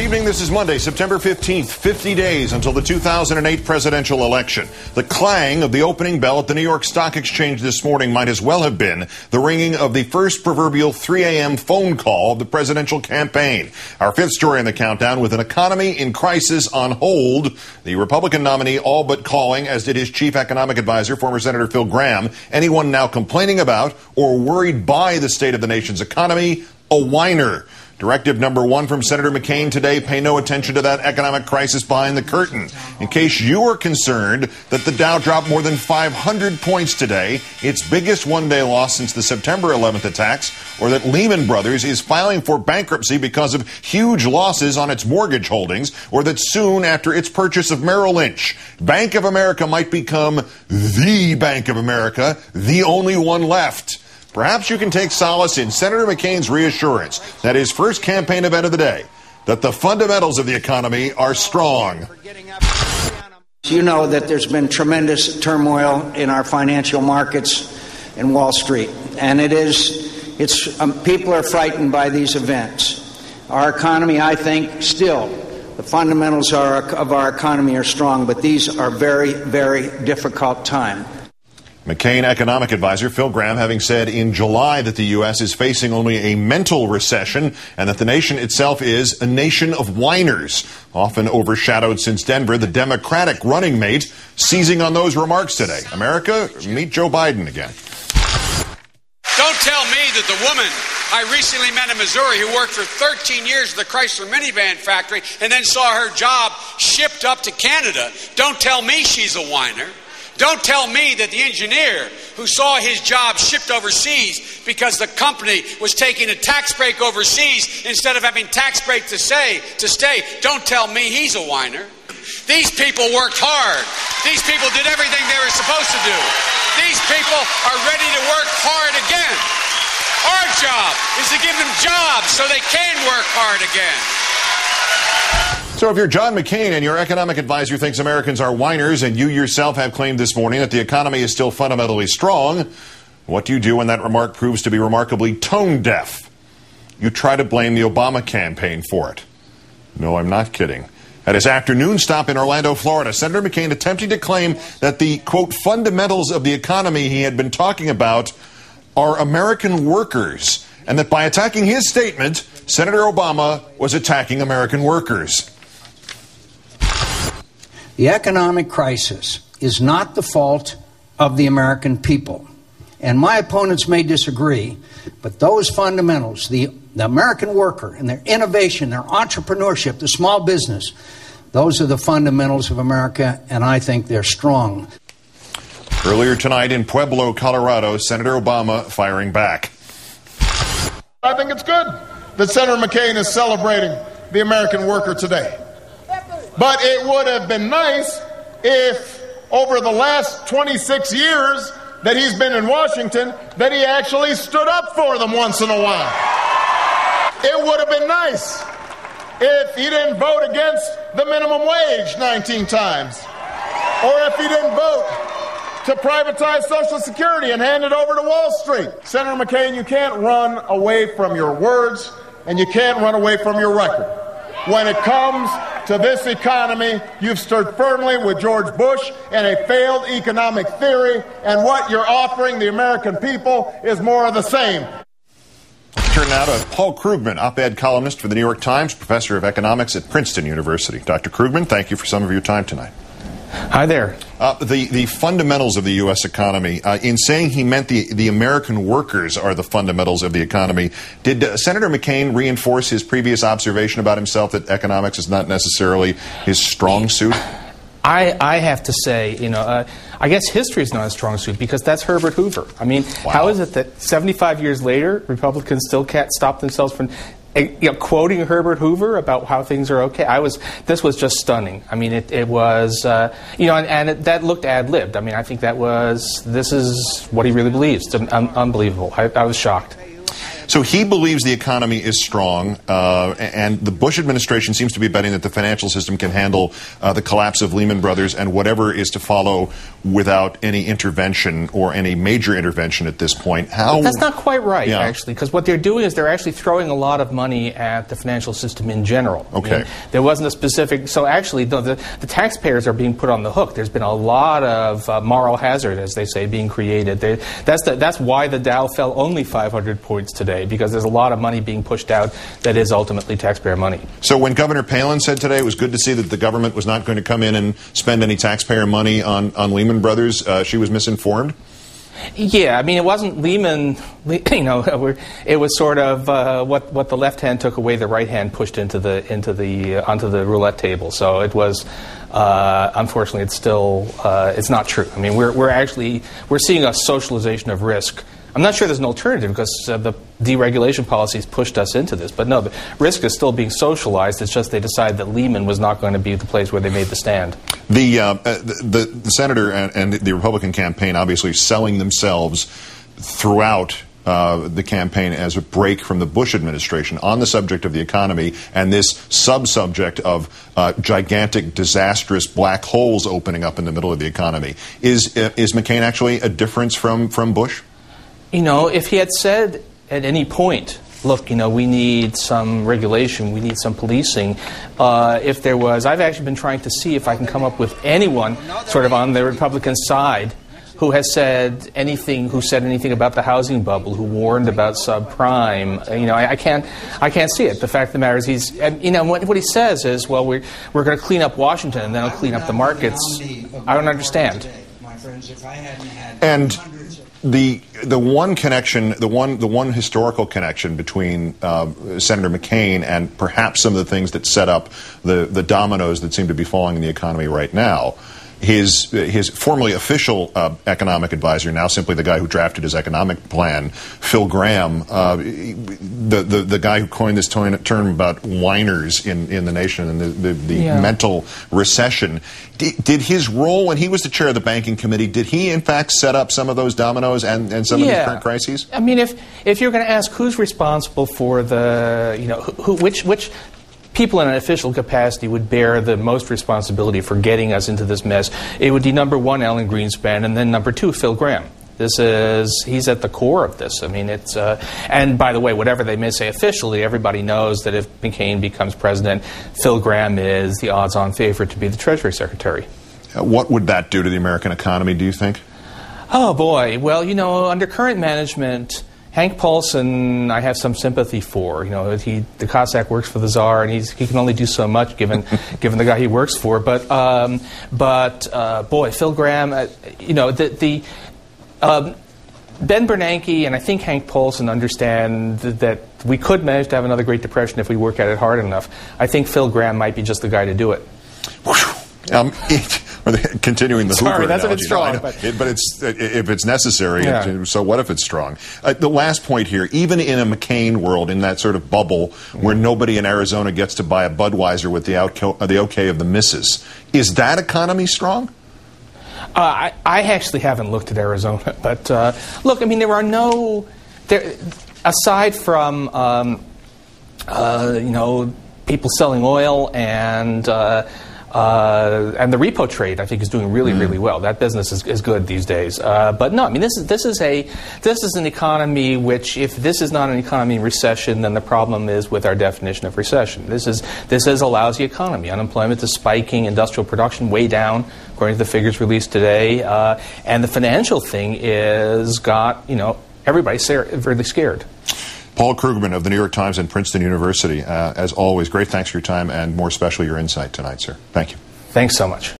evening. This is Monday, September 15th, 50 days until the 2008 presidential election. The clang of the opening bell at the New York Stock Exchange this morning might as well have been the ringing of the first proverbial 3 a.m. phone call of the presidential campaign. Our fifth story in the countdown, with an economy in crisis on hold, the Republican nominee all but calling, as did his chief economic advisor, former Senator Phil Gramm, anyone now complaining about or worried by the state of the nation's economy, a whiner. Directive number 1 from Senator McCain today: pay no attention to that economic crisis behind the curtain. In case you are concerned that the Dow dropped more than 500 points today, its biggest one-day loss since the September 11th attacks, or that Lehman Brothers is filing for bankruptcy because of huge losses on its mortgage holdings, or that soon after its purchase of Merrill Lynch, Bank of America might become the Bank of America, the only one left. Perhaps you can take solace in Senator McCain's reassurance that his first campaign event of the day, that the fundamentals of the economy are strong. You know that there's been tremendous turmoil in our financial markets and Wall Street, and people are frightened by these events. Our economy, I think, still, the fundamentals of our economy are strong, but these are very, very difficult times. McCain economic advisor Phil Gramm having said in July that the U.S. is facing only a mental recession and that the nation itself is a nation of whiners, often overshadowed since Denver, the Democratic running mate, seizing on those remarks today. America, meet Joe Biden again. Don't tell me that the woman I recently met in Missouri who worked for 13 years at the Chrysler minivan factory and then saw her job shipped up to Canada, don't tell me she's a whiner. Don't tell me that the engineer who saw his job shipped overseas because the company was taking a tax break overseas instead of having tax break to stay, don't tell me he's a whiner. These people worked hard. These people did everything they were supposed to do. These people are ready to work hard again. Our job is to give them jobs so they can work hard again. So if you're John McCain and your economic advisor thinks Americans are whiners, and you yourself have claimed this morning that the economy is still fundamentally strong, what do you do when that remark proves to be remarkably tone deaf? You try to blame the Obama campaign for it. No, I'm not kidding. At his afternoon stop in Orlando, Florida, Senator McCain attempting to claim that the, quote, fundamentals of the economy he had been talking about are American workers, and that by attacking his statement, Senator Obama was attacking American workers. The economic crisis is not the fault of the American people. And my opponents may disagree, but those fundamentals, the American worker and their innovation, their entrepreneurship, the small business, those are the fundamentals of America, and I think they're strong. Earlier tonight in Pueblo, Colorado, Senator Obama firing back. I think it's good that Senator McCain is celebrating the American worker today. But it would have been nice if over the last 26 years that he's been in Washington, that he actually stood up for them once in a while. It would have been nice if he didn't vote against the minimum wage 19 times. Or if he didn't vote to privatize Social Security and hand it over to Wall Street. Senator McCain, you can't run away from your words, and you can't run away from your record. When it comes to this economy, you've stood firmly with George Bush and a failed economic theory, and what you're offering the American people is more of the same. Turn now to Paul Krugman, op-ed columnist for the New York Times, professor of economics at Princeton University. Dr. Krugman, thank you for some of your time tonight. Hi there. The fundamentals of the U.S. economy, in saying he meant the American workers are the fundamentals of the economy, did Senator McCain reinforce his previous observation about himself that economics is not necessarily his strong suit? I have to say, I guess history is not a strong suit because that's Herbert Hoover. I mean, wow. How is it that 75 years later, Republicans still can't stop themselves from quoting Herbert Hoover about how things are okay? This was just stunning. I mean, it was, that looked ad-libbed. I mean, I think this is what he really believes. It's unbelievable. I was shocked. So he believes the economy is strong, and the Bush administration seems to be betting that the financial system can handle the collapse of Lehman Brothers and whatever is to follow without any intervention or any major intervention at this point. How? That's not quite right, actually, because what they're doing is they're actually throwing a lot of money at the financial system in general. Okay. I mean, there wasn't a specific... So actually, the taxpayers are being put on the hook. There's been a lot of moral hazard, as they say, being created. That's why the Dow fell only 500 points today, because there's a lot of money being pushed out that is ultimately taxpayer money. So when Governor Palin said today it was good to see that the government was not going to come in and spend any taxpayer money on Lehman Brothers, she was misinformed? Yeah, I mean, it wasn't Lehman, it was sort of what the left hand took away, the right hand pushed onto the roulette table. So it was, unfortunately, it's not true. I mean, we're seeing a socialization of risk. I'm not sure there's an alternative because the deregulation policies pushed us into this. But no, the risk is still being socialized. It's just they decided that Lehman was not going to be the place where they made the stand. The senator and the Republican campaign obviously selling themselves throughout the campaign as a break from the Bush administration on the subject of the economy and this sub-subject of gigantic, disastrous black holes opening up in the middle of the economy. Is McCain actually a difference from Bush? If he had said at any point, look, we need some regulation, we need some policing, if there was, I've actually been trying to see if I can come up with anyone sort of on the Republican side who has said anything about the housing bubble, who warned about subprime. I can't see it. The fact of the matter is what he says is, well, we're going to clean up Washington and then I'll clean up the markets. I don't understand. And the one connection, the one historical connection between Senator McCain and perhaps some of the things that set up the dominoes that seem to be falling in the economy right now, his formerly official economic advisor, now simply the guy who drafted his economic plan, Phil Gramm, the guy who coined this term about whiners in the nation and the mental recession. Did his role when he was the chair of the banking committee, did he in fact set up some of those dominoes and some of these current crises? I mean, if you're going to ask who's responsible for which people in an official capacity would bear the most responsibility for getting us into this mess, it would be number one, Alan Greenspan, and then number two, Phil Gramm. He's at the core of this. I mean, and by the way, whatever they may say officially, everybody knows that if McCain becomes president, Phil Gramm is the odds-on favorite to be the Treasury Secretary. What would that do to the American economy, do you think? Oh, boy. Well, under current management, Hank Paulson, I have some sympathy for. The Cossack works for the Tsar, and he can only do so much given the guy he works for. But boy, Phil Gramm, Ben Bernanke and I think Hank Paulson understand that we could manage to have another Great Depression if we work at it hard enough. I think Phil Gramm might be just the guy to do it. Continuing the Hoover analogy. That's if it's strong. But if it's necessary, so what if it's strong? The last point here, even in a McCain world, in that sort of bubble where nobody in Arizona gets to buy a Budweiser with the okay of the missus, is that economy strong? I actually haven't looked at Arizona, but look, I mean, aside from people selling oil and the repo trade, I think, is doing really, really well. That business is good these days. But no, I mean, this is an economy which, if this is not an economy in recession, then the problem is with our definition of recession. This is a lousy economy. Unemployment is spiking, industrial production way down, according to the figures released today, and the financial thing is everybody's really scared. Paul Krugman of the New York Times and Princeton University, as always, great thanks for your time and more especially your insight tonight, sir. Thank you. Thanks so much.